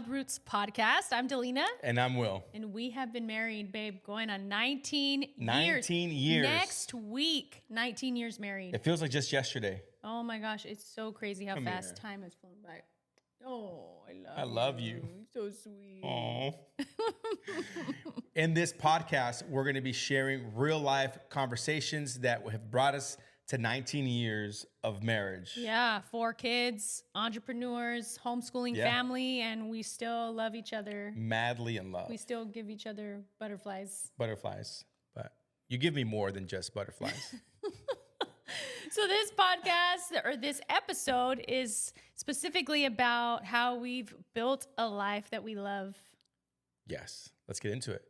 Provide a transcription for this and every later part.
Wild Roots podcast. I'm Delina. And I'm Will. And we have been married, babe, going on 19 years. 19 years. Next week, 19 years married. It feels like just yesterday. Oh my gosh, it's so crazy how Come fast here. time has flown by. Oh, I love you. So sweet. Aww. In this podcast, we're going to be sharing real life conversations that have brought us to 19 years of marriage. Yeah, 4 kids, entrepreneurs, homeschooling family, and we still love each other. Madly in love. We still give each other butterflies. Butterflies. But you give me more than just butterflies. So this podcast or this episode is specifically about how we've built a life that we love. Yes. Let's get into it.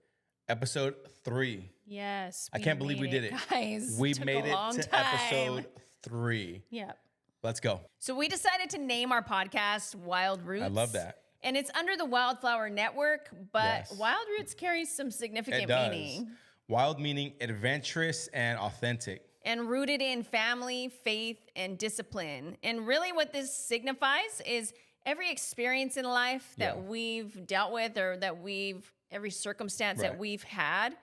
Episode 3. Yes. I can't believe we did it. Guys, We made it to episode 3. Yep. Let's go. So we decided to name our podcast Wild Roots. I love that. And it's under the Wildflower Network, but Yes. Wild Roots carries some significant It does. meaning. Wild meaning adventurous and authentic. And rooted in family, faith, and discipline. And really what this signifies is every experience in life that we've dealt with or that every circumstance that we've had.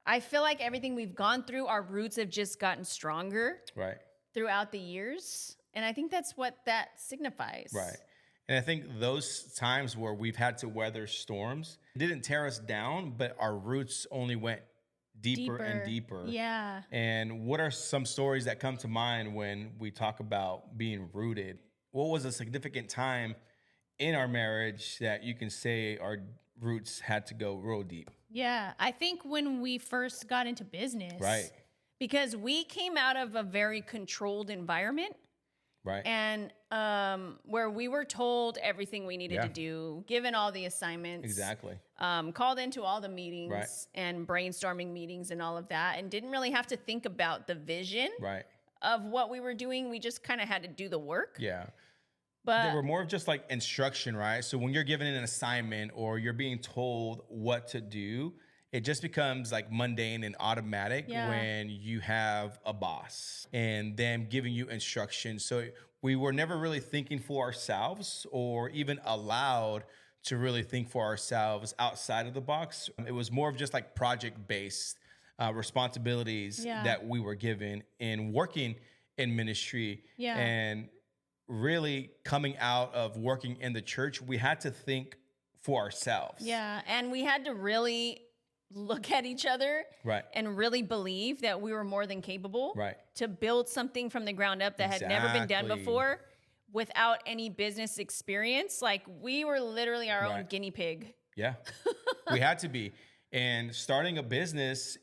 I feel like everything we've gone through, our roots have just gotten stronger throughout the years. And I think that's what that signifies. Right. And I think those times where we've had to weather storms didn't tear us down, but our roots only went deeper and deeper. Yeah. And what are some stories that come to mind when we talk about being rooted? What was a significant time in our marriage that you can say our roots had to go real deep? Yeah. I think when we first got into business. Right. Because we came out of a very controlled environment. Right. And where we were told everything we needed to do, given all the assignments. Exactly. Called into all the meetings and brainstorming meetings and all of that, and didn't really have to think about the vision of what we were doing. We just kind of had to do the work. Yeah. But they were more of just like instruction, right? So when you're given an assignment or you're being told what to do, it just becomes like mundane and automatic when you have a boss and them giving you instructions. So we were never really thinking for ourselves or even allowed to really think for ourselves outside of the box. It was more of just like project-based responsibilities that we were given in working in ministry. Yeah. And really coming out of working in the church, we had to think for ourselves. Yeah, and we had to really look at each other and really believe that we were more than capable to build something from the ground up that had never been done before without any business experience. Like we were literally our own guinea pig. Yeah, we had to be. And starting a business,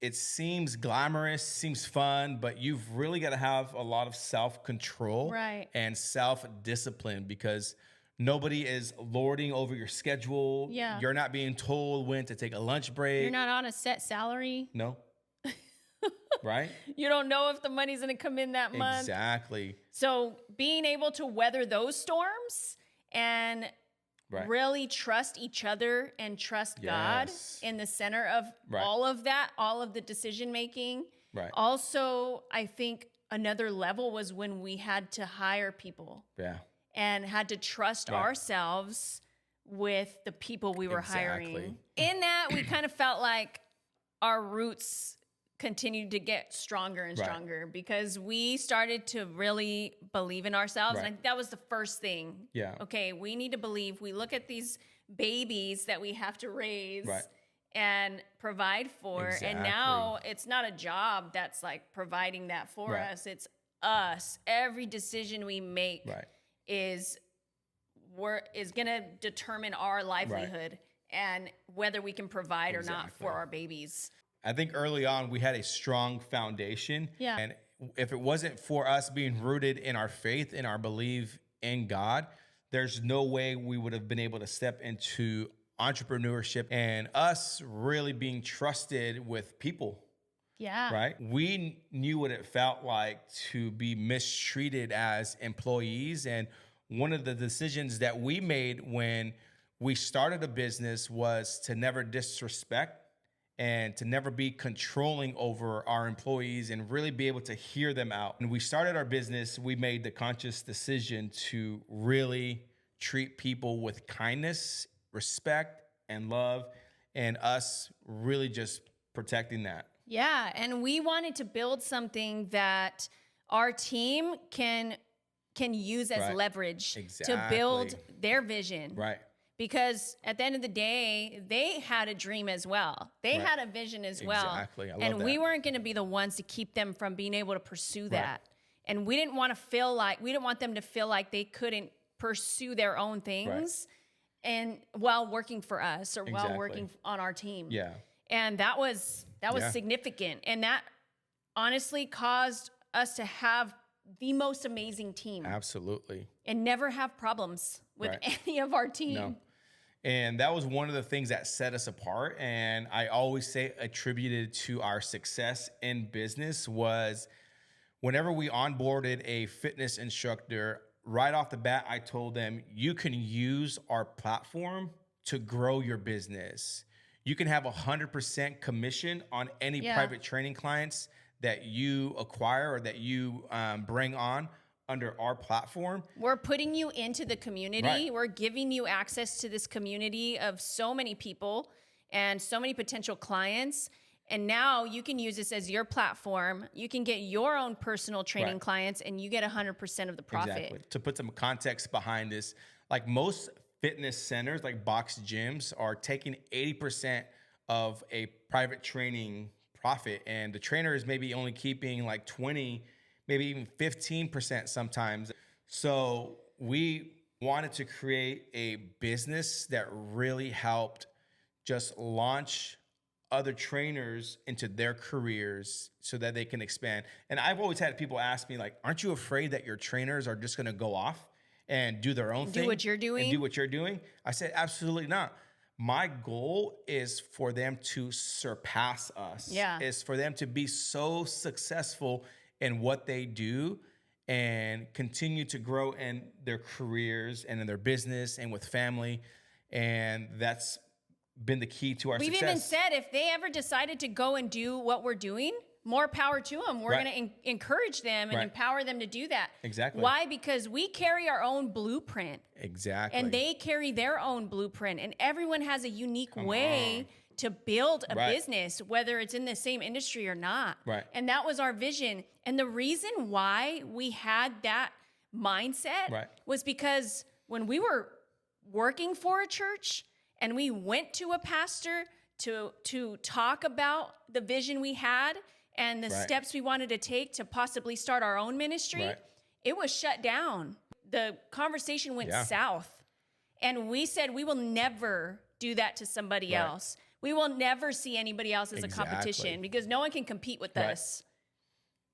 it seems glamorous, seems fun, but you've really got to have a lot of self-control and self-discipline because nobody is lording over your schedule. Yeah. You're not being told when to take a lunch break. You're not on a set salary. No. Right? You don't know if the money's going to come in that month. Exactly. So being able to weather those storms and really trust each other and trust God in the center of all of that, all of the decision making. Right. Also, I think another level was when we had to hire people. Yeah. And had to trust ourselves with the people we were hiring. In that, we kind of felt like our roots continued to get stronger and stronger because we started to really believe in ourselves. And I think that was the first thing. Yeah. Okay, we need to believe. We look at these babies that we have to raise and provide for. Exactly. And now it's not a job that's like providing that for us. It's us. Every decision we make is going to determine our livelihood and whether we can provide or not for our babies. I think early on we had a strong foundation. Yeah. And if it wasn't for us being rooted in our faith, in our belief in God, there's no way we would have been able to step into entrepreneurship and us really being trusted with people. Yeah. Right? We knew what it felt like to be mistreated as employees. And one of the decisions that we made when we started a business was to never disrespect and to never be controlling over our employees and really be able to hear them out. When we started our business, we made the conscious decision to really treat people with kindness, respect, and love, and us really just protecting that. Yeah, and we wanted to build something that our team can use as leverage to build their vision. Right. Because at the end of the day, they had a dream as well. They had a vision as well. Exactly. I love and that. we weren't going to be the ones to keep them from being able to pursue that. And we didn't want them to feel like they couldn't pursue their own things and while working for us or while working on our team. Yeah. And that was significant. And that honestly caused us to have the most amazing team. Absolutely. And never have problems with any of our team. No. And that was one of the things that set us apart. And I always say attributed to our success in business was whenever we onboarded a fitness instructor, right off the bat, I told them, you can use our platform to grow your business. You can have 100% commission on any private training clients that you acquire or that you bring on under our platform. We're putting you into the community. We're giving you access to this community of so many people and so many potential clients. And now you can use this as your platform. You can get your own personal training clients and you get 100% of the profit. Exactly. To put some context behind this, like most fitness centers, like box gyms, are taking 80% of a private training profit, and the trainer is maybe only keeping like 20, maybe even 15% sometimes. So we wanted to create a business that really helped just launch other trainers into their careers so that they can expand. And I've always had people ask me, like, aren't you afraid that your trainers are just going to go off and do their own thing? Do what you're doing? And do what you're doing? I said, absolutely not. My goal is for them to surpass us. Yeah. Is for them to be so successful in what they do and continue to grow in their careers and in their business and with family. And that's been the key to our success. We've even said if they ever decided to go and do what we're doing, more power to them. We're going to encourage them and empower them to do that. Exactly. Why? Because we carry our own blueprint. Exactly. And they carry their own blueprint. And everyone has a unique way to build a business, whether it's in the same industry or not. Right. And that was our vision. And the reason why we had that mindset was because when we were working for a church and we went to a pastor to talk about the vision we had and the steps we wanted to take to possibly start our own ministry, it was shut down. The conversation went south. And we said, we will never do that to somebody else. We will never see anybody else as a competition because no one can compete with us.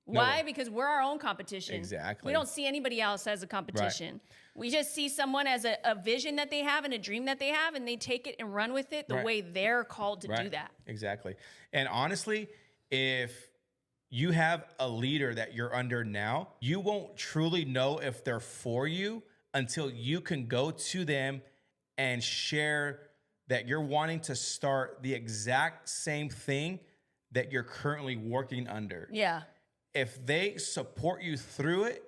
Why? Because we're our own competition. Exactly. We don't see anybody else as a competition. We just see someone as a vision that they have and a dream that they have, and they take it and run with it the way they're called to do that. Exactly. And honestly, if you have a leader that you're under now, you won't truly know if they're for you until you can go to them and share that you're wanting to start the exact same thing that you're currently working under. Yeah. If they support you through it,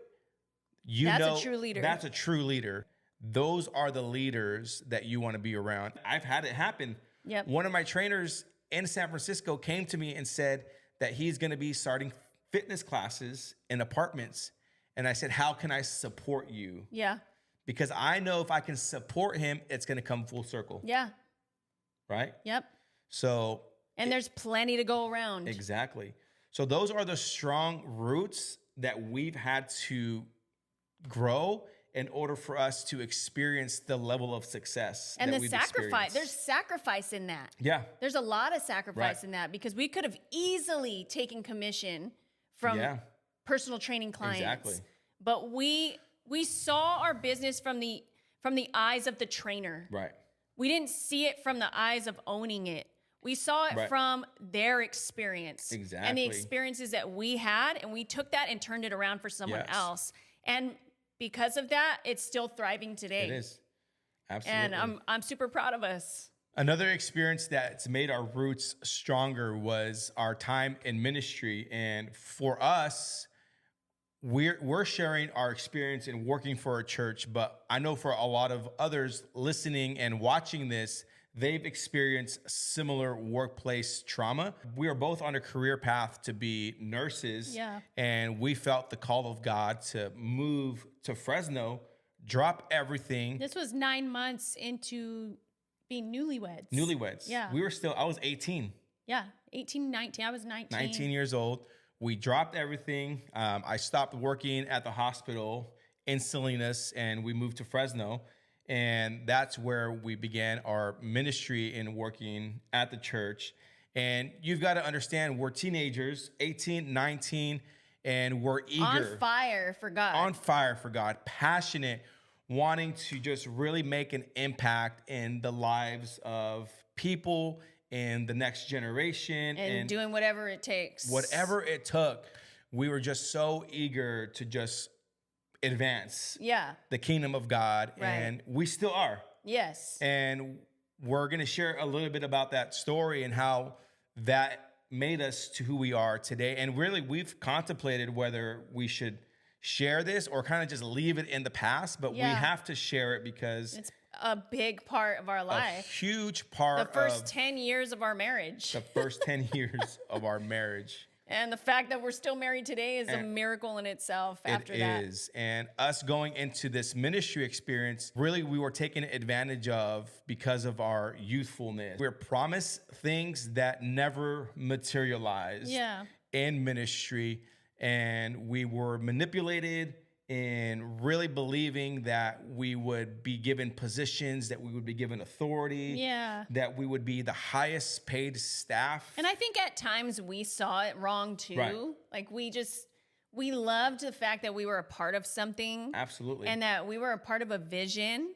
that's a true leader. That's a true leader. Those are the leaders that you want to be around. I've had it happen. Yep. One of my trainers in San Francisco came to me and said that he's going to be starting fitness classes in apartments. And I said, how can I support you? Yeah. Because I know if I can support him, it's going to come full circle. Yeah. Right? Yep. So. And there's plenty to go around. Exactly. So those are the strong roots that we've had to grow in order for us to experience the level of success and that the we've sacrifice. experienced. There's sacrifice in that. Yeah. There's a lot of sacrifice in that because we could have easily taken commission from personal training clients. Exactly. But we saw our business from the eyes of the trainer. Right. We didn't see it from the eyes of owning it. We saw it from their experience. Exactly. And the experiences that we had, and we took that and turned it around for someone else. And because of that, it's still thriving today. It is. Absolutely. And I'm super proud of us. Another experience that's made our roots stronger was our time in ministry. And for us, we're sharing our experience in working for a church, but I know for a lot of others listening and watching this, they've experienced similar workplace trauma. We are both on a career path to be nurses. Yeah. And we felt the call of God to move to Fresno, drop everything. This was 9 months into being newlyweds. Newlyweds. Yeah. I was 18. Yeah. 18, 19. I was 19. 19 years old. We dropped everything. I stopped working at the hospital in Salinas and we moved to Fresno. And that's where we began our ministry in working at the church. And you've got to understand, we're teenagers, 18, 19, and we're eager. On fire for God. On fire for God, passionate, wanting to just really make an impact in the lives of people in the next generation. And doing whatever it takes. Whatever it took. We were just so eager to just advance the kingdom of God. Right. And we still are. Yes. And we're going to share a little bit about that story and how that made us to who we are today. And really, we've contemplated whether we should share this or kind of just leave it in the past, but we have to share it because it's a big part of our life. A huge part the first 10 years of our marriage. The first 10 years of our marriage. And the fact that we're still married today is a miracle in itself after that. It is. And us going into this ministry experience, really we were taken advantage of because of our youthfulness. We're promised things that never materialized in ministry. And we were manipulated in really believing that we would be given positions, that we would be given authority, that we would be the highest paid staff. And I think at times we saw it wrong too. Right. Like we loved the fact that we were a part of something. Absolutely. And that we were a part of a vision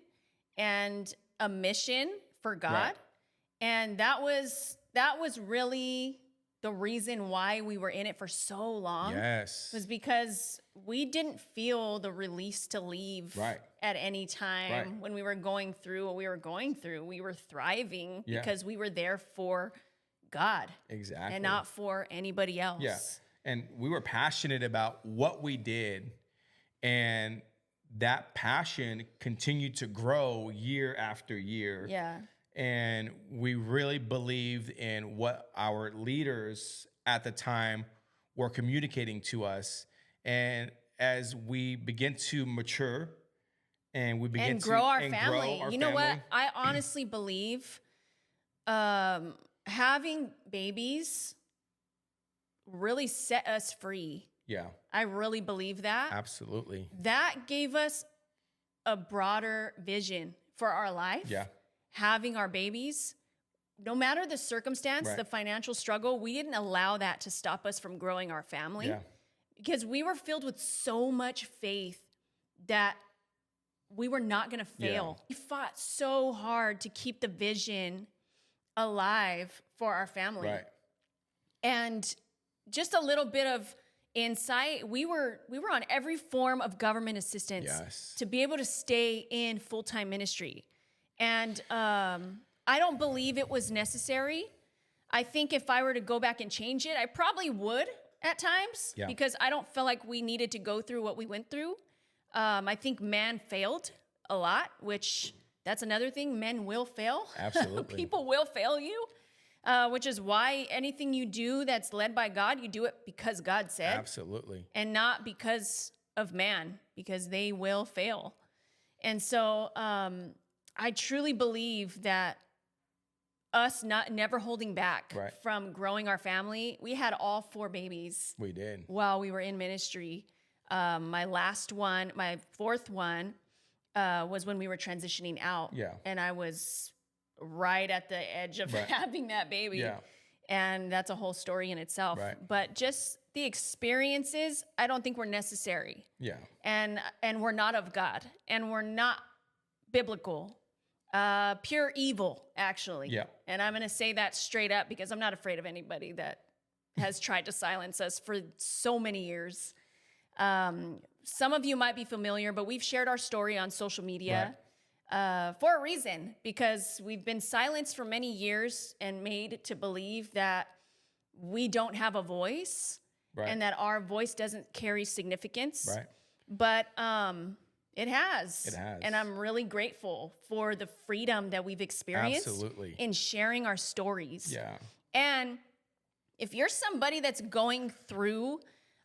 and a mission for God. Right. And that was really the reason why we were in it for so long. Yes. Was because we didn't feel the release to leave at any time when we were going through what we were going through. We were thriving because we were there for God. Exactly. And not for anybody else. Yeah. And we were passionate about what we did. And that passion continued to grow year after year. Yeah. And we really believed in what our leaders at the time were communicating to us. And as we begin to mature and we begin to grow our family. You know what? I honestly believe having babies really set us free. Yeah. I really believe that. Absolutely. That gave us a broader vision for our life. Yeah. Having our babies, no matter the circumstance, the financial struggle, we didn't allow that to stop us from growing our family. Yeah. Because we were filled with so much faith that we were not going to fail. We fought so hard to keep the vision alive for our family. Right. And just a little bit of insight, we were on every form of government assistance to be able to stay in full-time ministry. And I don't believe it was necessary. I think if I were to go back and change it, I probably would at times because I don't feel like we needed to go through what we went through. I think man failed a lot, which that's another thing. Men will fail. Absolutely. People will fail you, which is why anything you do that's led by God, you do it because God said. Absolutely. And not because of man, because they will fail. And so I truly believe that us never holding back from growing our family. We had all 4 babies. We did. While we were in ministry. My last one, my 4th one, was when we were transitioning out. Yeah. And I was right at the edge of having that baby. Yeah. And that's a whole story in itself. Right. But just the experiences, I don't think were necessary. Yeah. And we're not of God. And we're not biblical. Pure evil, actually. Yeah. And I'm going to say that straight up because I'm not afraid of anybody that has tried to silence us for so many years. Some of you might be familiar, but we've shared our story on social media for a reason, because we've been silenced for many years and made to believe that we don't have a voice Right. and that our voice doesn't carry significance. Right. But it has. It has. And I'm really grateful for the freedom that we've experienced Absolutely. in sharing our stories. Yeah. And if you're somebody that's going through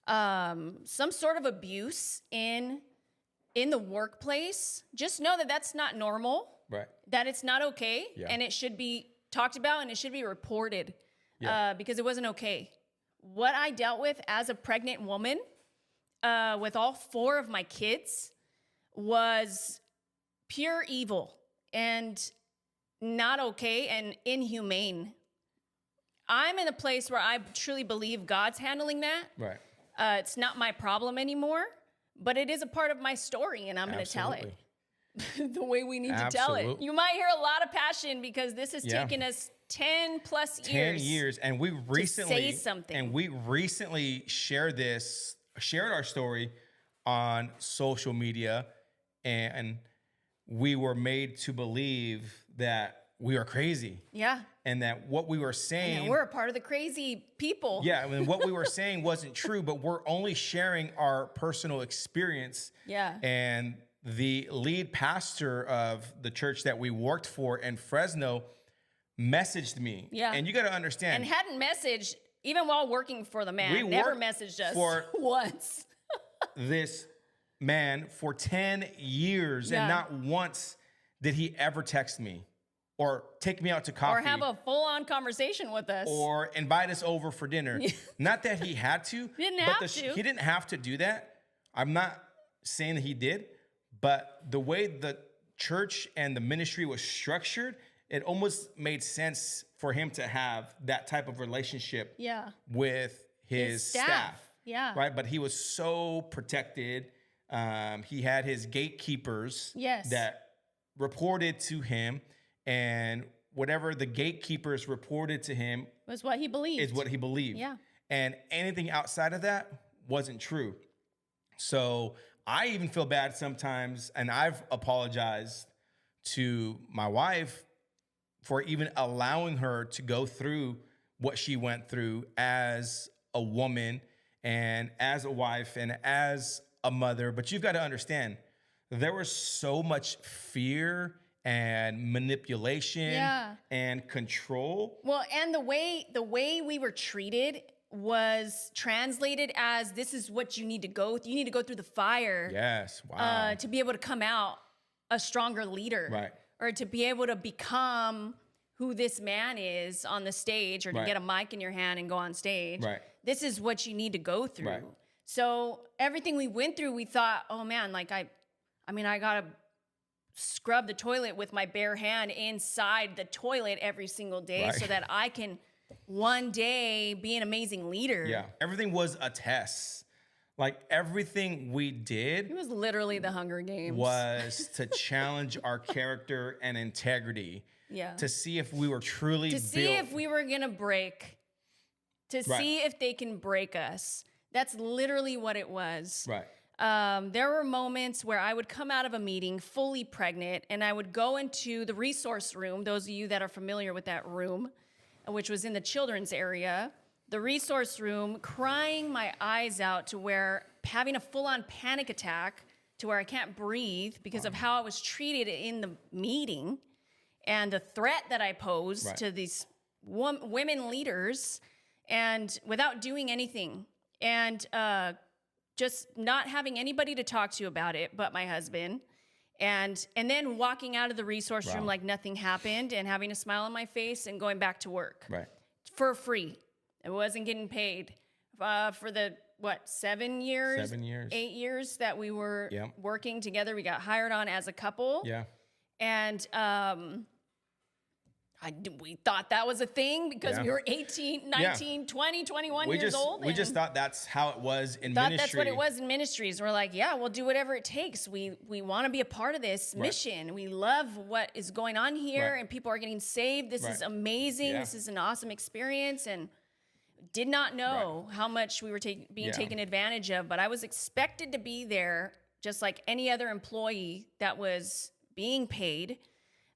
some sort of abuse in the workplace, just know that that's not normal, Right. that it's not okay, Yeah. and it should be talked about and it should be reported because it wasn't okay. What I dealt with as a pregnant woman with all 4 of my kids was pure evil and not okay and inhumane. I'm in a place where I truly believe God's handling that. Right. It's not my problem anymore, but it is a part of my story, and I'm going to tell it the way we need to tell it. You might hear a lot of passion because this has taken us 10 plus years. 10 years. And we recently say something. And we recently shared our story on social media, and we were made to believe that we are crazy. Yeah. And that what we were saying, we're a part of the crazy people. Yeah, I mean, what we were saying wasn't true, but we're only sharing our personal experience. Yeah. And the lead pastor of the church that we worked for in Fresno messaged me. Yeah. And you got to understand. And hadn't messaged, even while working for the man, We never worked messaged us for once. this man for 10 years, Yeah. and not once did he ever text me or take me out to coffee Or have a full-on conversation with us. or invite us over for dinner. Not that he had to. Didn't but have to. He didn't have to do that. I'm not saying that he did, but the way the church and the ministry was structured, it almost made sense for him to have that type of relationship with his staff. Yeah. Right. But he was so protected. He had his gatekeepers that reported to him, and whatever the gatekeepers reported to him was what he believed. Is what he believed. Yeah. And anything outside of that wasn't true. So I even feel bad sometimes, and I've apologized to my wife for even allowing her to go through what she went through as a woman and as a wife and as a mother. But you've got to understand, there was so much fear and manipulation and control. Well, and the way we were treated was translated as, this is what you need to go through. You need to go through the fire. Yes. Wow. To be able to come out a stronger leader. Right. Or to be able to become who this man is on the stage, or to get a mic in your hand and go on stage. Right. This is what you need to go through. Right. So everything we went through, we thought, oh man, like I gotta scrub the toilet with my bare hand inside the toilet every single day so that I can one day be an amazing leader. Yeah. Everything was a test. Like everything we did, It was literally the Hunger Games. was to challenge our character and integrity. Yeah. To see if we were truly To see if we were gonna break. To see if they can break us. That's literally what it was. Right. There were moments where I would come out of a meeting fully pregnant, and I would go into the resource room. Those of you that are familiar with that room, which was in the children's area, the resource room, crying my eyes out to where having a full-on panic attack to where I can't breathe because of how I was treated in the meeting and the threat that I posed to these women leaders, and without doing anything, and just not having anybody to talk to about it but my husband, and then walking out of the resource room like nothing happened, and having a smile on my face and going back to work for free. I wasn't getting paid for the 7 years, 8 years that we were working together. We got hired on as a couple. Yeah. And we thought that was a thing because we were 18, 19, 20, 21 years old. We just thought that's how it was in thought ministry. That's what it was in ministries. We're like, yeah, we'll do whatever it takes. We want to be a part of this mission. We love what is going on here, and people are getting saved. This is amazing. This is an awesome experience, and did not know how much we were being taken advantage of. But I was expected to be there just like any other employee that was being paid.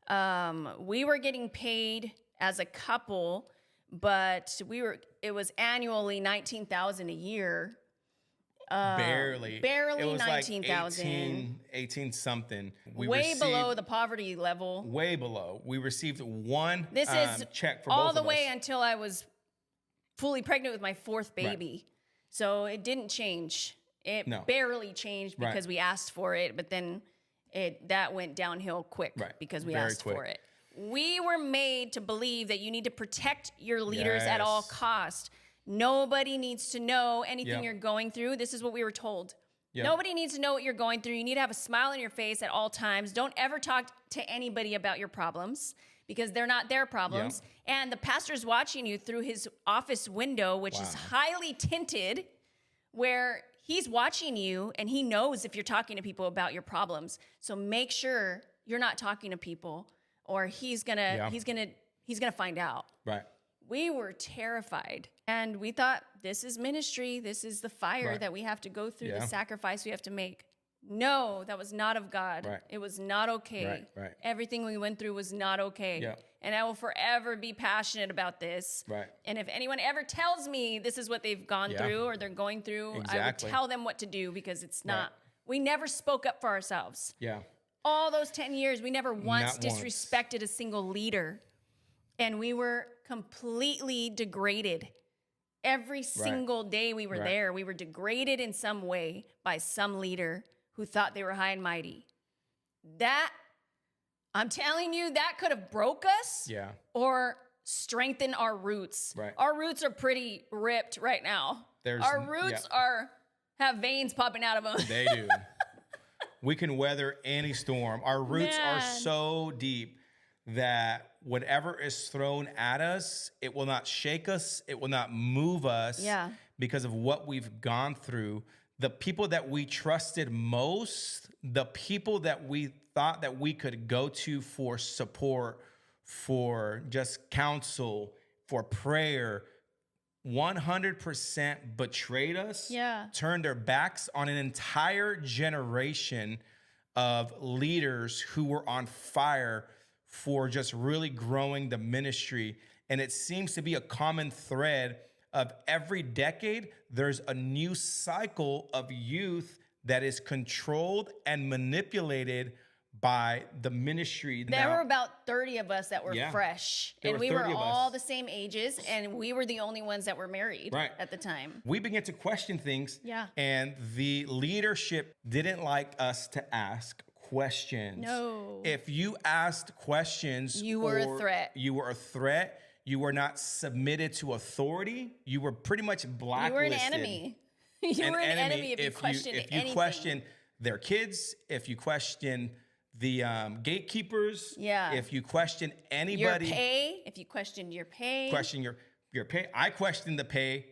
We were getting paid as a couple but it was annually 19,000 a year. Barely. Barely It was 19,000. Like 18 something. Way below the poverty level. Way below. We received one This is check for all both the of way us. until I was fully pregnant with my fourth baby. So it didn't change. It barely changed because we asked for it, but then that went downhill quick because we asked for it. We were made to believe that you need to protect your leaders at all costs. Nobody needs to know anything you're going through. This is what we were told. Nobody needs to know what you're going through. You need to have a smile on your face at all times. Don't ever talk to anybody about your problems because they're not their problems. And the pastor's watching you through his office window, which is highly tinted, where he's watching you and he knows if you're talking to people about your problems. So make sure you're not talking to people or he's gonna find out. Right. We were terrified and we thought, this is ministry. This is the fire that we have to go through, the sacrifice we have to make. No, that was not of God. Right. It was not okay. Right. Everything we went through was not okay. And I will forever be passionate about this. Right. And if anyone ever tells me this is what they've gone through or they're going through, I would tell them what to do because it's not, we never spoke up for ourselves. All those 10 years, we never once disrespected a single leader. And we were completely degraded. Every single day we were there, we were degraded in some way by some leader who thought they were high and mighty. That, I'm telling you, that could have broke us or strengthened our roots. Our roots are pretty ripped right now. Our roots have veins popping out of them. They do. We can weather any storm. Our roots are so deep that whatever is thrown at us, it will not shake us. It will not move us because of what we've gone through. The people that we trusted most, the people that we thought that we could go to for support, for just counsel, for prayer, 100% betrayed us, turned their backs on an entire generation of leaders who were on fire for just really growing the ministry. And it seems to be a common thread of every decade, there's a new cycle of youth that is controlled and manipulated by the ministry. There were about 30 of us that were fresh. And we were all the same ages, and we were the only ones that were married at the time. We began to question things, and the leadership didn't like us to ask questions. No. If you asked questions, you were a threat. You were a threat. You were not submitted to authority. You were pretty much blacklisted. You were an enemy. You were an enemy if you questioned anything. If you questioned their kids, if you questioned the gatekeepers, if you questioned anybody. Your pay, if you questioned your pay. Question your pay. I questioned the pay.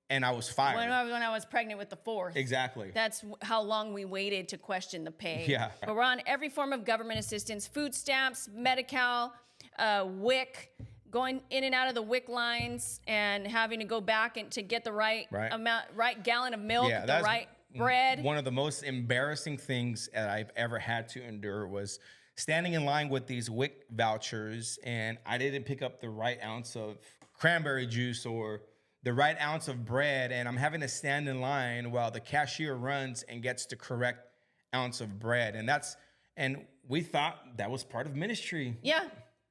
And I was fired. When I was pregnant with the fourth. Exactly. That's how long we waited to question the pay. Yeah. But we're on every form of government assistance, food stamps, Medi-Cal, WIC, going in and out of the WIC lines and having to go back and to get the right amount, right gallon of milk, the right bread. One of the most embarrassing things that I've ever had to endure was standing in line with these WIC vouchers, and I didn't pick up the right ounce of cranberry juice or the right ounce of bread, and I'm having to stand in line while the cashier runs and gets the correct ounce of bread. And we thought that was part of ministry. Yeah.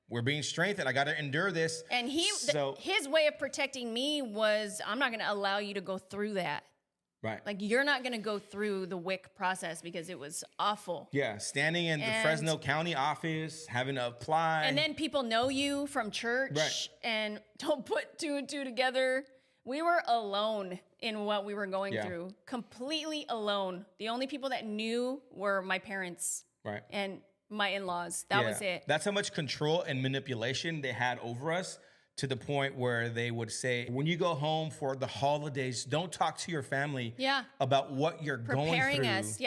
We're being strengthened. I got to endure this. And his way of protecting me was, I'm not going to allow you to go through that. Right. Like, you're not going to go through the WIC process because it was awful. Yeah, standing in the Fresno County office, having to apply. And then people know you from church and don't put two and two together. We were alone in what we were going through, completely alone. The only people that knew were my parents and my in-laws. That was it. That's how much control and manipulation they had over us, to the point where they would say, when you go home for the holidays, don't talk to your family about what you're going through. Preparing us,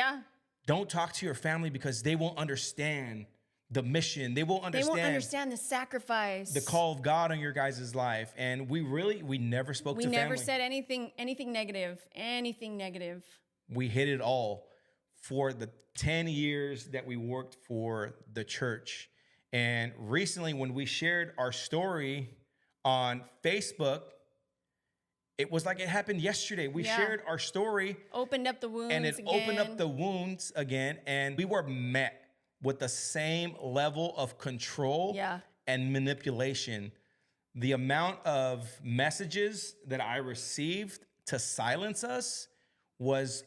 Don't talk to your family because they won't understand the mission. They won't understand the sacrifice, the call of God on your guys' life. And we never spoke to family. We never said anything negative. We hid it all for the 10 years that we worked for the church. And recently, when we shared our story On Facebook, it was like it happened yesterday. We shared our story. Opened up the wounds and it opened up the wounds again. And we were met with the same level of control and manipulation. The amount of messages that I received to silence us was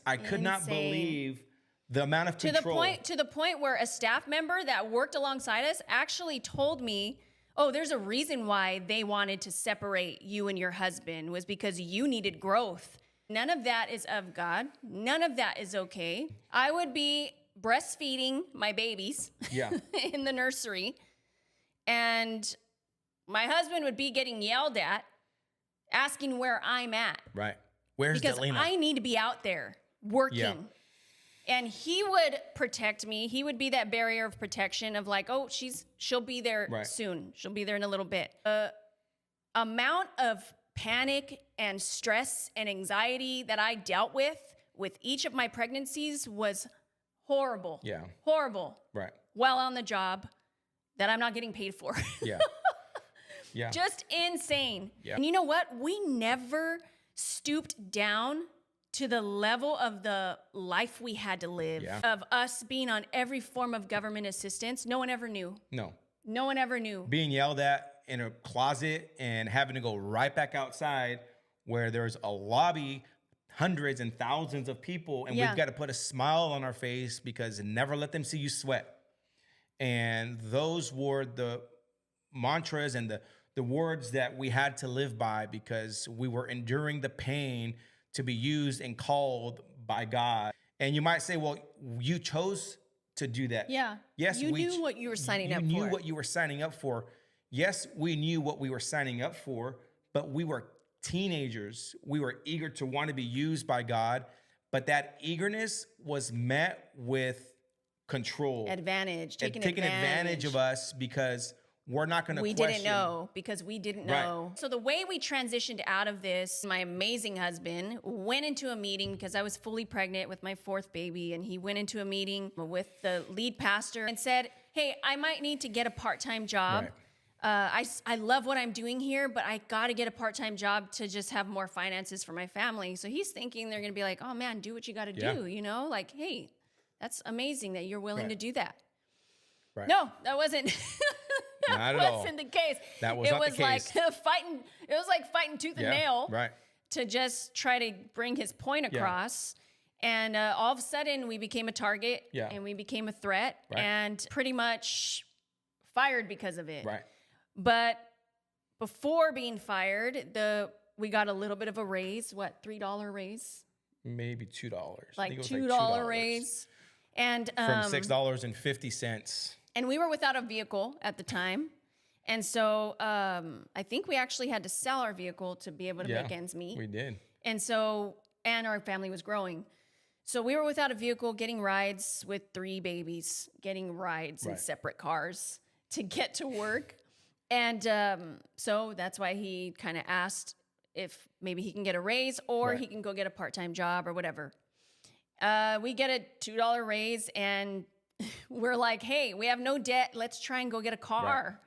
I could not believe the amount of control. To the point where a staff member that worked alongside us actually told me, oh, there's a reason why they wanted to separate you and your husband, was because you needed growth. None of that is of God. None of that is okay. I would be breastfeeding my babies in the nursery, and my husband would be getting yelled at, asking where I'm at. Right. Where's because Delina? I need to be out there working. Yeah. And he would protect me. He would be that barrier of protection of like, oh, she'll be there soon. She'll be there in a little bit. Amount of panic and stress and anxiety that I dealt with each of my pregnancies was horrible. Yeah. Horrible. Right. While on the job that I'm not getting paid for. Yeah. Yeah. Just insane. Yeah. And you know what? We never stooped down to the level of the life we had to live, of us being on every form of government assistance. No one ever knew. No. No one ever knew. Being yelled at in a closet and having to go right back outside where there's a lobby, hundreds and thousands of people, and we've got to put a smile on our face because never let them see you sweat. And those were the mantras and the words that we had to live by because we were enduring the pain to be used and called by God. And you might say, well, you chose to do that. Yeah. Yes, you knew what you were signing up for. You knew what you were signing up for. Yes, we knew what we were signing up for, but we were teenagers. We were eager to want to be used by God, but that eagerness was met with control. Taking advantage of us because we're not going to question. We didn't know because we didn't know. Right. So the way we transitioned out of this, my amazing husband went into a meeting because I was fully pregnant with my fourth baby, and he went into a meeting with the lead pastor and said, hey, I might need to get a part-time job. Right. I love what I'm doing here, but I got to get a part-time job to just have more finances for my family. So he's thinking they're going to be like, oh man, do what you got to do, you know? Like, hey, that's amazing that you're willing to do that. Right. No, that wasn't... Not at all. That wasn't the case. That was not the case. It was like fighting tooth and nail to just try to bring his point across. And all of a sudden, we became a target and we became a threat and pretty much fired because of it. Right. But before being fired, we got a little bit of a raise. What, $3 raise? Maybe $2. Like $2 raise. And from $6.50. And we were without a vehicle at the time. And so I think we actually had to sell our vehicle to be able to make ends meet. We did. And our family was growing. So we were without a vehicle, getting rides with 3 babies, getting rides in separate cars to get to work. And so that's why he kind of asked if maybe he can get a raise or he can go get a part-time job or whatever. We get a $2 raise, and we're like, hey, we have no debt. Let's try and go get a car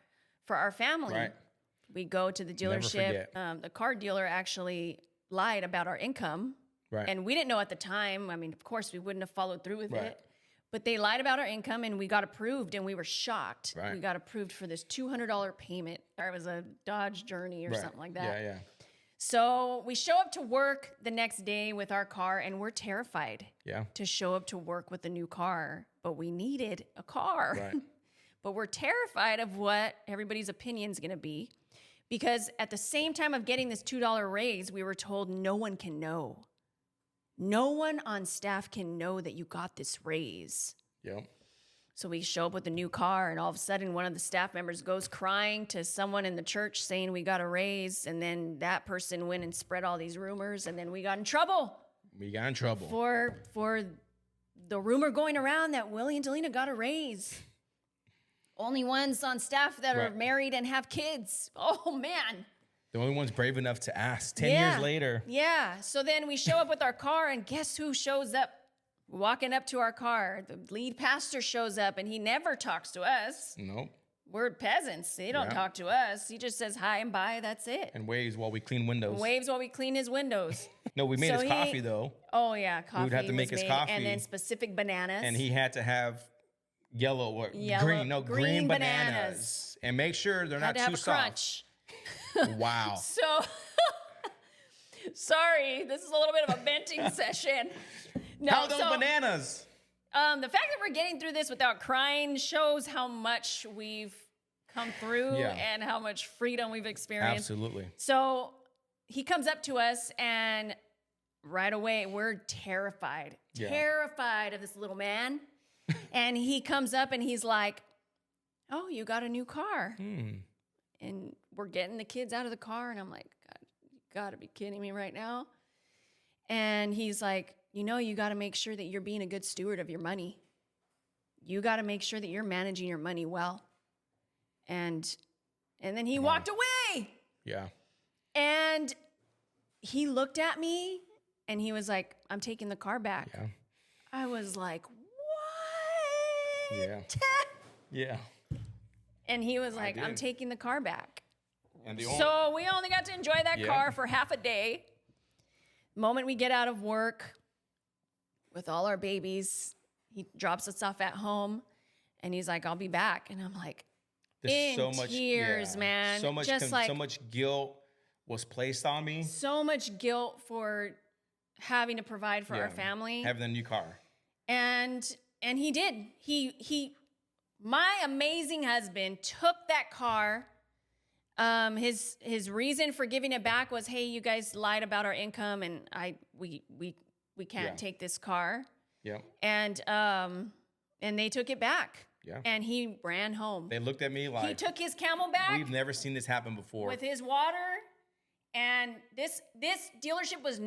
for our family. Right. We go to the dealership. The car dealer actually lied about our income. Right. And we didn't know at the time. I mean, of course, we wouldn't have followed through with it. But they lied about our income, and we got approved, and we were shocked. Right. We got approved for this $200 payment. It was a Dodge Journey or something like that. Yeah. So we show up to work the next day with our car, and we're terrified to show up to work with a new car. But we needed a car. Right. But we're terrified of what everybody's opinion is going to be. Because at the same time of getting this $2 raise, we were told no one can know. No one on staff can know that you got this raise. Yep. So we show up with a new car, and all of a sudden one of the staff members goes crying to someone in the church saying we got a raise, and then that person went and spread all these rumors, and then we got in trouble. For the rumor going around that Willie and Delina got a raise. Only ones on staff that are married and have kids. Oh, man. The only ones brave enough to ask 10 years later. Yeah. So then we show up with our car, and guess who shows up? Walking up to our car, the lead pastor shows up, and he never talks to us. Nope. we're peasants. He don't talk to us. He just says hi and bye. That's it. And waves while we clean windows. Waves while we clean his windows. No, we made his coffee though. Oh yeah, coffee. We would have to make his coffee, and then specific bananas. And he had to have green bananas, and make sure they're not too soft. Crunch. Wow. So, sorry, this is a little bit of a venting session. No, how are those bananas? The fact that we're getting through this without crying shows how much we've come through and how much freedom we've experienced. Absolutely. So he comes up to us, and right away we're terrified of this little man. And he comes up and he's like, "Oh, you got a new car." And we're getting the kids out of the car, and I'm like, "God, you gotta be kidding me right now." And he's like, you got to make sure that you're being a good steward of your money. You got to make sure that you're managing your money well. And then he walked away. Yeah. And he looked at me and he was like, "I'm taking the car back." Yeah. I was like, "What?" Yeah. Yeah. And he was like, "I'm taking the car back." And so we only got to enjoy that car for half a day. The moment we get out of work with all our babies, he drops us off at home and he's like, "I'll be back." And I'm like, in tears, man. So much guilt was placed on me. So much guilt for having to provide for our family. Having a new car. And he did. My amazing husband took that car. His reason for giving it back was, "Hey, you guys lied about our income, and we can't take this car." Yeah. And they took it back. Yeah. And he ran home. They looked at me like, he took his Camel back. We've never seen this happen before. With his water, and this dealership was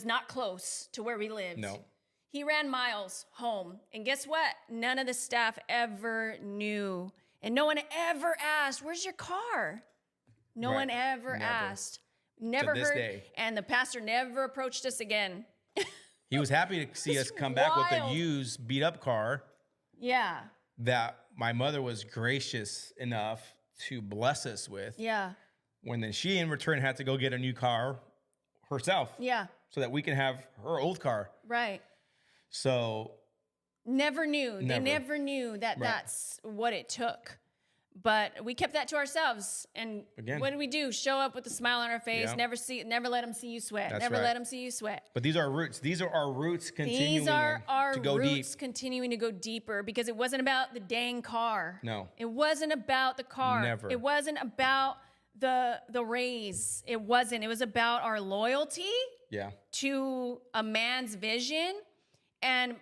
not close to where we lived. No. He ran miles home, and guess what? None of the staff ever knew. And no one ever asked, "Where's your car?" No one ever asked. Never heard. Day. And the pastor never approached us again. He was happy to see us come back with a used, beat up car. Yeah. That my mother was gracious enough to bless us with. Yeah. When then she in return had to go get a new car herself. Yeah. So that we can have her old car. Right. So. Never knew. They never knew that that's what it took. But we kept that to ourselves. And what did we do? Show up with a smile on our face. Yeah. Never let them see you sweat. Never let them see you sweat. But these are our roots. These are our roots continuing These are our to go roots deep. Continuing to go deeper, because it wasn't about the dang car. No. It wasn't about the car. Never. It wasn't about the raise. It wasn't. It was about our loyalty to a man's vision and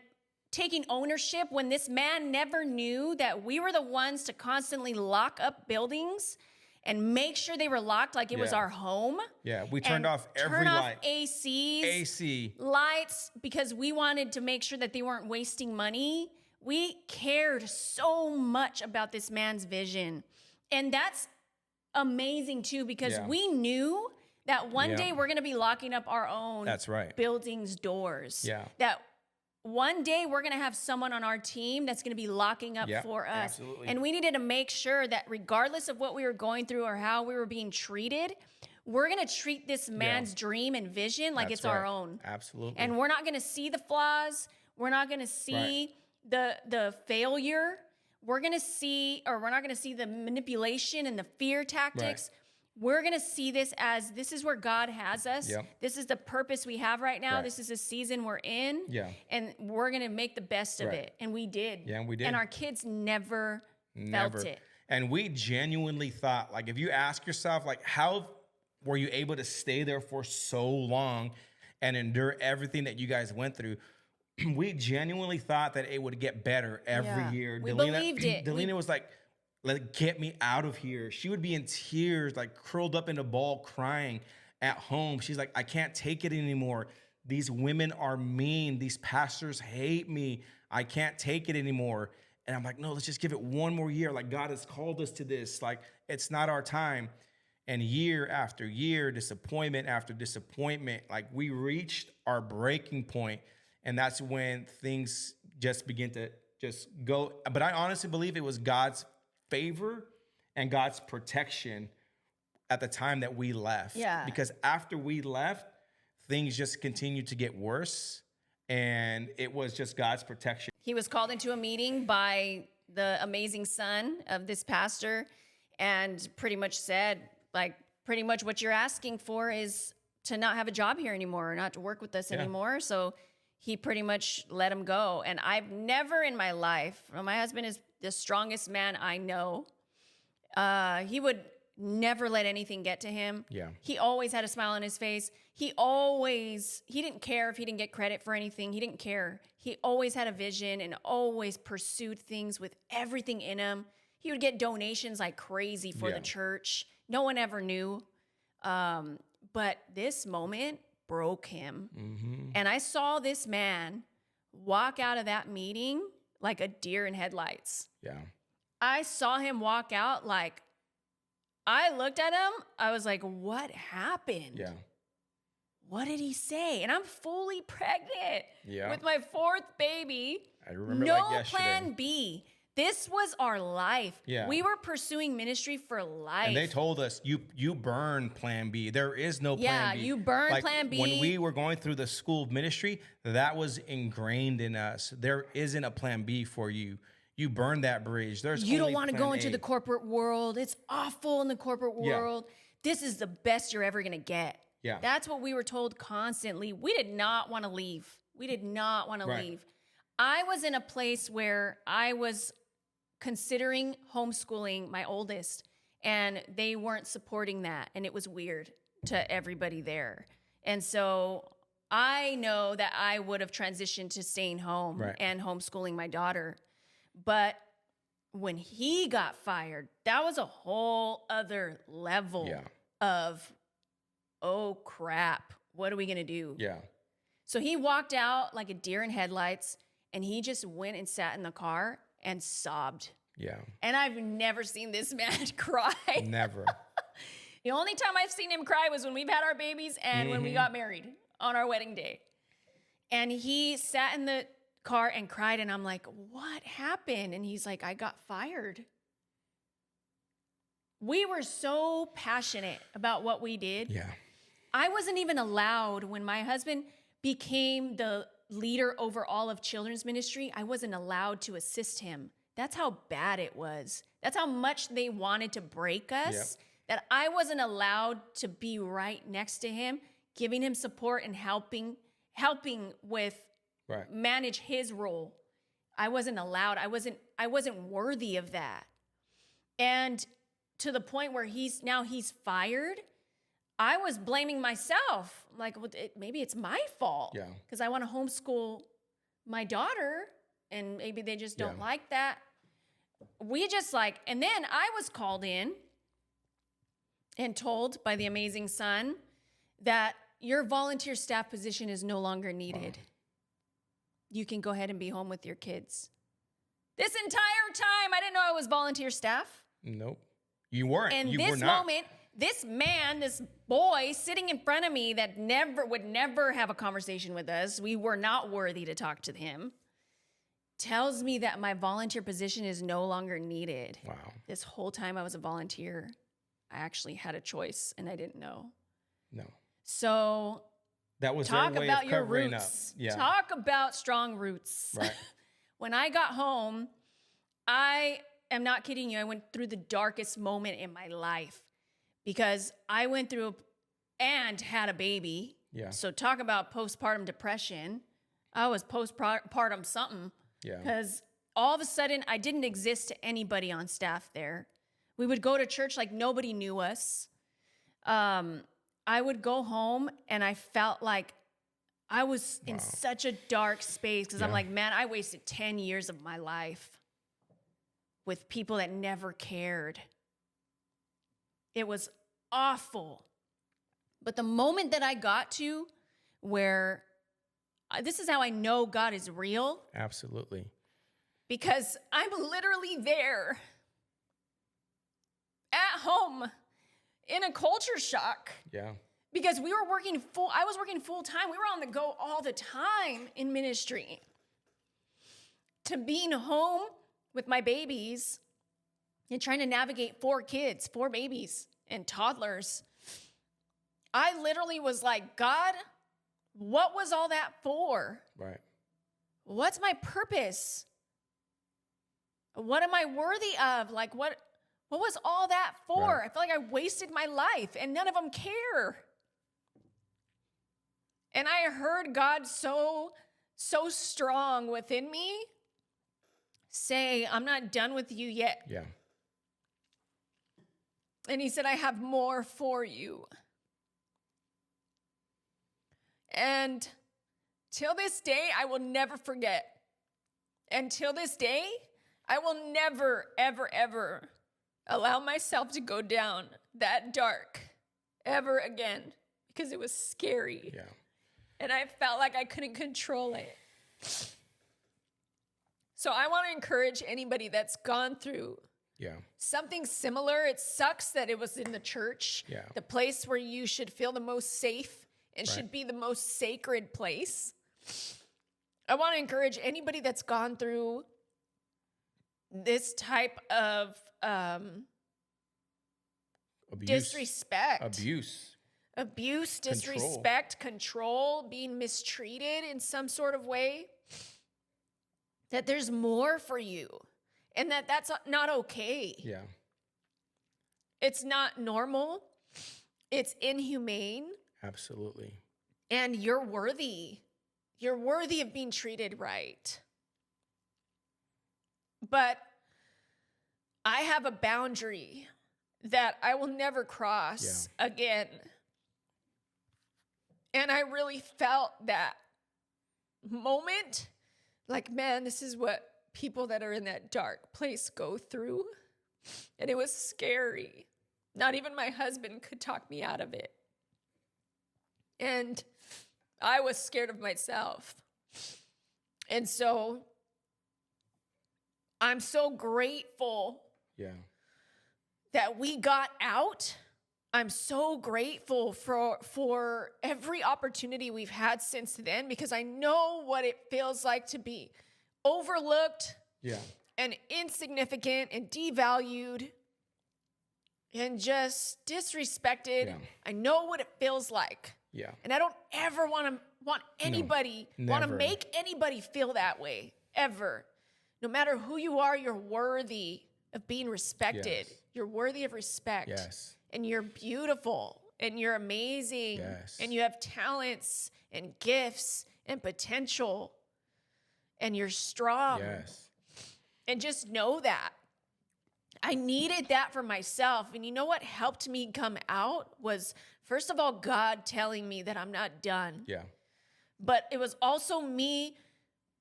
taking ownership when this man never knew that we were the ones to constantly lock up buildings and make sure they were locked like it was our home. Yeah, we turned off every light. AC lights, because we wanted to make sure that they weren't wasting money. We cared so much about this man's vision. And that's amazing too, because we knew that one day we're going to be locking up our own building's doors. Yeah. That one day we're going to have someone on our team that's going to be locking up for us. Absolutely. And we needed to make sure that regardless of what we were going through or how we were being treated, we're going to treat this man's dream and vision like it's our own. Absolutely. And we're not going to see the flaws. We're not going to see the failure. We're not going to see the manipulation and the fear tactics. We're going to see this as, this is where God has us. Yep. This is the purpose we have right now. Right. This is the season we're in. Yeah. And we're going to make the best of it. And we did. Yeah, we did. And our kids never felt it. And we genuinely thought, like, if you ask yourself, like, how were you able to stay there for so long and endure everything that you guys went through? We genuinely thought that it would get better every year. We believed it. Delina was like, get me out of here. She would be in tears, like curled up in a ball, crying at home. She's like, I can't take it anymore. These women are mean. These pastors hate me. I can't take it anymore. And I'm like, no, let's just give it one more year. Like, God has called us to this. Like, it's not our time. And year after year, disappointment after disappointment, like, we reached our breaking point. And that's when things just begin to just go. But I honestly believe it was God's favor and God's protection at the time that we left. Yeah. Because after we left, things just continued to get worse. And it was just God's protection. He was called into a meeting by the amazing son of this pastor and pretty much said, like, pretty much what you're asking for is to not have a job here anymore, or not to work with us anymore. So he pretty much let him go. And I've never in my life, my husband is the strongest man I know. He would never let anything get to him. Yeah. He always had a smile on his face. He didn't care if he didn't get credit for anything. He didn't care. He always had a vision and always pursued things with everything in him. He would get donations like crazy for the church. No one ever knew. But this moment broke him. Mm-hmm. And I saw this man walk out of that meeting like a deer in headlights. Yeah. I saw him walk out like, I looked at him. I was like, what happened? Yeah. What did he say? And I'm fully pregnant with my 4th baby. I remember no like yesterday. plan B. This was our life. Yeah. We were pursuing ministry for life. And they told us, you burn plan B. There is no plan B. Yeah, you burn like, plan B. When we were going through the school of ministry, that was ingrained in us. There isn't a plan B for you. You burn that bridge. You don't want to go into the corporate world. It's awful in the corporate world. Yeah. This is the best you're ever going to get. Yeah. That's what we were told constantly. We did not want to leave. We did not want to leave. I was in a place where I was considering homeschooling my oldest, and they weren't supporting that. And it was weird to everybody there. And so I know that I would have transitioned to staying home and homeschooling my daughter. But when he got fired, that was a whole other level of, oh crap, what are we gonna do? Yeah. So he walked out like a deer in headlights, and he just went and sat in the car and sobbed. Yeah. And I've never seen this man cry. Never. The only time I've seen him cry was when we've had our babies and when we got married on our wedding day. And he sat in the car and cried, and I'm like, what happened? And he's like, I got fired. We were so passionate about what we did. Yeah. I wasn't even allowed when my husband became the leader over all of children's ministry. I wasn't allowed to assist him. That's how bad it was. That's how much they wanted to break us, that I wasn't allowed to be right next to him, giving him support and helping with manage his role. I wasn't allowed. I wasn't worthy of that. And to the point where he's fired, I was blaming myself. Like, well, maybe it's my fault. Yeah. Because I want to homeschool my daughter, and maybe they just don't like that. And then I was called in and told by the amazing son that your volunteer staff position is no longer needed. Wow. You can go ahead and be home with your kids. This entire time, I didn't know I was volunteer staff. Nope. You weren't. And you this were not. moment, this man, this boy sitting in front of me that would never have a conversation with us, we were not worthy to talk to him, tells me that my volunteer position is no longer needed. Wow. This whole time I was a volunteer, I actually had a choice and I didn't know. No. So that was talk their way about of your covering roots. up. Yeah. Talk about strong roots. Right. When I got home, I am not kidding you. I went through the darkest moment in my life because I went through and had a baby. Yeah. So talk about postpartum depression. I was postpartum something. Yeah. Because all of a sudden I didn't exist to anybody on staff there. We would go to church like nobody knew us. I would go home and I felt like I was in such a dark space because I'm like, man, I wasted 10 years of my life with people that never cared. It was awful. But the moment that I got to where this is how I know God is real. Absolutely. because I'm literally there at home in a culture shock. Yeah. Because I was working full time. We were on the go all the time in ministry. To being home with my babies and trying to navigate 4 kids, 4 babies and toddlers. I literally was like, God, what was all that for? Right. What's my purpose? What am I worthy of? Like, what was all that for? Right. I feel like I wasted my life and none of them care. And I heard God so strong within me say, I'm not done with you yet. Yeah. And he said, I have more for you. And till this day, I will never forget. And till this day, I will never, ever, ever allow myself to go down that dark ever again, because it was scary. Yeah. And I felt like I couldn't control it. So I want to encourage anybody that's gone through something similar. It sucks that it was in the church, the place where you should feel the most safe and should be the most sacred place. I want to encourage anybody that's gone through this type of disrespect. Abuse, disrespect, control, being mistreated in some sort of way, that there's more for you and that's not okay. Yeah. It's not normal. It's inhumane. Absolutely. And you're worthy. You're worthy of being treated right. But I have a boundary that I will never cross again. And I really felt that moment, like, man, this is what people that are in that dark place go through. And it was scary. Not even my husband could talk me out of it. And I was scared of myself. And so I'm so grateful that we got out. I'm so grateful for every opportunity we've had since then, because I know what it feels like to be overlooked and insignificant and devalued and just disrespected. Yeah. I know what it feels like. Yeah. And I don't ever want anybody, want to make anybody feel that way, ever. No matter who you are, you're worthy of being respected. Yes. You're worthy of respect. Yes. And you're beautiful and you're amazing. Yes. And you have talents and gifts and potential and you're strong. Yes. And just know that. I needed that for myself. And you know what helped me come out was, first of all, God telling me that I'm not done. Yeah. But it was also me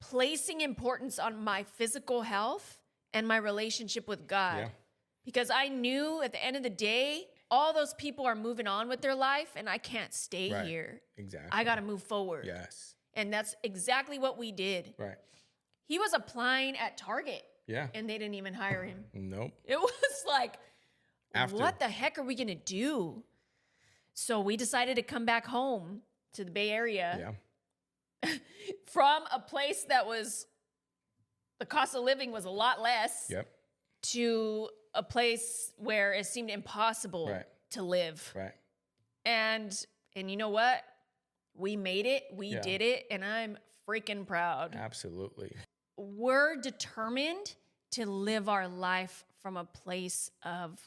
placing importance on my physical health and my relationship with God. Yeah. Because I knew at the end of the day, all those people are moving on with their life and I can't stay here. Exactly. I got to move forward. Yes. And that's exactly what we did. Right. He was applying at Target. Yeah. And they didn't even hire him. Nope. It was like, After. what the heck are we going to do? So we decided to come back home to the Bay Area. Yeah. From a place that was, the cost of living was a lot less. Yep. To a place where it seemed impossible to live. Right. And you know what? We made it. We did it. And I'm freaking proud. Absolutely. We're determined to live our life from a place of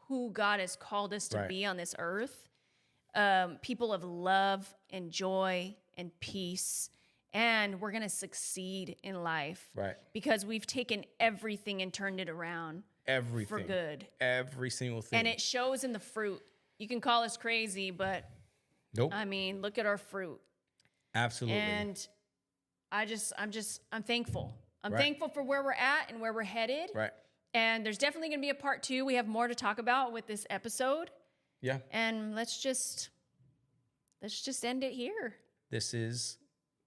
who God has called us to be on this earth. People of love and joy and peace. And we're going to succeed in life. Right. Because we've taken everything and turned it around. Everything. For good. Every single thing. And it shows in the fruit. You can call us crazy, but nope. I mean, look at our fruit. Absolutely. And I'm thankful. I'm thankful for where we're at and where we're headed. Right. And there's definitely going to be a part 2. We have more to talk about with this episode. Yeah. And let's just end it here. This is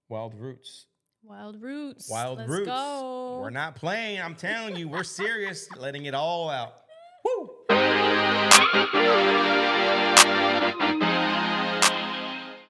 Wild Roots. Wild Roots. Wild Let's Roots. Go. We're not playing. I'm telling you, we're serious. Letting it all out. Woo!